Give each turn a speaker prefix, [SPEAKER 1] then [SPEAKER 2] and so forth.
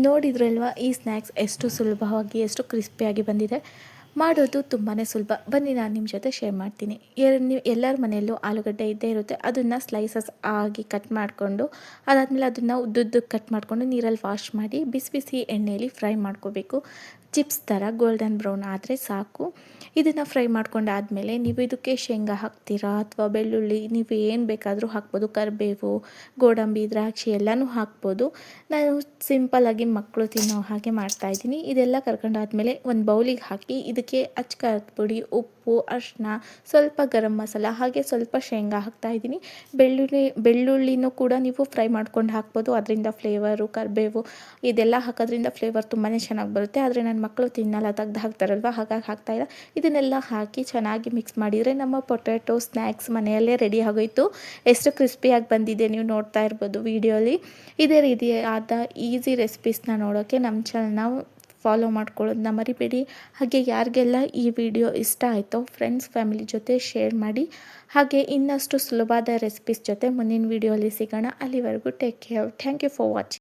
[SPEAKER 1] ನೋಡಿದ್ರಲ್ವಾ ಈ ಸ್ನ್ಯಾಕ್ಸ್ ಎಷ್ಟು ಸುಲಭವಾಗಿ ಎಷ್ಟು ಕ್ರಿಸ್ಪಿಯಾಗಿ ಬಂದಿದೆ. ಮಾಡೋದು ತುಂಬಾ ಸುಲಭ. ಬನ್ನಿ ನಾನು ನಿಮ್ಮ ಜೊತೆ ಶೇರ್ ಮಾಡ್ತೀನಿ. ನೀವು ಎಲ್ಲರ ಮನೆಯಲ್ಲೂ ಆಲೂಗಡ್ಡೆ ಇದ್ದೇ ಇರುತ್ತೆ. ಅದನ್ನು ಸ್ಲೈಸಸ್ ಆಗಿ ಕಟ್ ಮಾಡಿಕೊಂಡು ಅದಾದಮೇಲೆ ಅದನ್ನು ಉದ್ದುದ್ದಕ್ಕೆ ಕಟ್ ಮಾಡಿಕೊಂಡು ನೀರಲ್ಲಿ ವಾಶ್ ಮಾಡಿ ಬಿಸಿ ಬಿಸಿ ಎಣ್ಣೆಯಲ್ಲಿ ಫ್ರೈ ಮಾಡ್ಕೋಬೇಕು. ಚಿಪ್ಸ್ ಥರ ಗೋಲ್ಡನ್ ಬ್ರೌನ್ ಆದರೆ ಸಾಕು. ಇದನ್ನು ಫ್ರೈ ಮಾಡ್ಕೊಂಡಾದಮೇಲೆ ನೀವು ಇದಕ್ಕೆ ಶೇಂಗಾ ಹಾಕ್ತೀರಾ ಅಥವಾ ಬೆಳ್ಳುಳ್ಳಿ ನೀವು ಏನು ಬೇಕಾದರೂ ಹಾಕ್ಬೋದು. ಕರಿಬೇವು, ಗೋಡಂಬಿ, ದ್ರಾಕ್ಷಿ ಎಲ್ಲನೂ ಹಾಕ್ಬೋದು. ನಾನು ಸಿಂಪಲ್ಲಾಗಿ ಮಕ್ಕಳು ತಿನ್ನೋ ಹಾಗೆ ಮಾಡ್ತಾಯಿದ್ದೀನಿ. ಇದೆಲ್ಲ ಕರ್ಕೊಂಡಾದ್ಮೇಲೆ ಒಂದು ಬೌಲಿಗೆ ಹಾಕಿ ಇದಕ್ಕೆ ಅಚ್ಕಾರದ ಪುಡಿ, ಉಪ್ಪು, ಅರಿಶಿನ, ಸ್ವಲ್ಪ ಗರಂ ಮಸಾಲ ಹಾಗೆ ಸ್ವಲ್ಪ ಶೇಂಗಾ ಹಾಕ್ತಾಯಿದ್ದೀನಿ. ಬೆಳ್ಳುಳ್ಳಿನೂ ಕೂಡ ನೀವು ಫ್ರೈ ಮಾಡ್ಕೊಂಡು ಹಾಕ್ಬೋದು. ಅದರಿಂದ ಫ್ಲೇವರು, ಕರಿಬೇವು ಇದೆಲ್ಲ ಹಾಕೋದ್ರಿಂದ ಫ್ಲೇವರ್ ತುಂಬಾ ಚೆನ್ನಾಗಿ ಬರುತ್ತೆ. ಆದರೆ ನನ್ನ ಮಕ್ಕಳು ತಿನ್ನಲ್ಲ, ತೆಗ್ದು ಹಾಕ್ತಾರಲ್ವ, ಹಾಗಾಗಿ ಹಾಕ್ತಾಯಿಲ್ಲ. ಇದನ್ನೆಲ್ಲ ಹಾಕಿ ಚೆನ್ನಾಗಿ ಮಿಕ್ಸ್ ಮಾಡಿದರೆ ನಮ್ಮ ಪೊಟ್ಯಾಟೊ ಸ್ನ್ಯಾಕ್ಸ್ ಮನೆಯಲ್ಲೇ ರೆಡಿ ಆಗೋಯಿತು. ಎಷ್ಟು ಕ್ರಿಸ್ಪಿಯಾಗಿ ಬಂದಿದೆ ನೀವು ನೋಡ್ತಾ ಇರ್ಬೋದು ವಿಡಿಯೋಲಿ. ಇದೇ ರೀತಿಯಾದ ಈಸಿ ರೆಸಿಪೀಸ್ನ ನೋಡೋಕ್ಕೆ ನಮ್ಮ ಚಾನಲ್ನ ಫಾಲೋ ಮಾಡ್ಕೊಳ್ಳೋದನ್ನ ಮರಿಬೇಡಿ. ಹಾಗೆ ಯಾರಿಗೆಲ್ಲ ಈ ವಿಡಿಯೋ ಇಷ್ಟ ಆಯಿತೋ ಫ್ರೆಂಡ್ಸ್ ಫ್ಯಾಮಿಲಿ ಜೊತೆ ಶೇರ್ ಮಾಡಿ. ಹಾಗೆ ಇನ್ನಷ್ಟು ಸುಲಭವಾದ ರೆಸಿಪೀಸ್ ಜೊತೆ ಮುಂದಿನ ವಿಡಿಯೋಲಿ ಸಿಗೋಣ. ಅಲ್ಲಿವರೆಗೂ take care. Thank you for watching.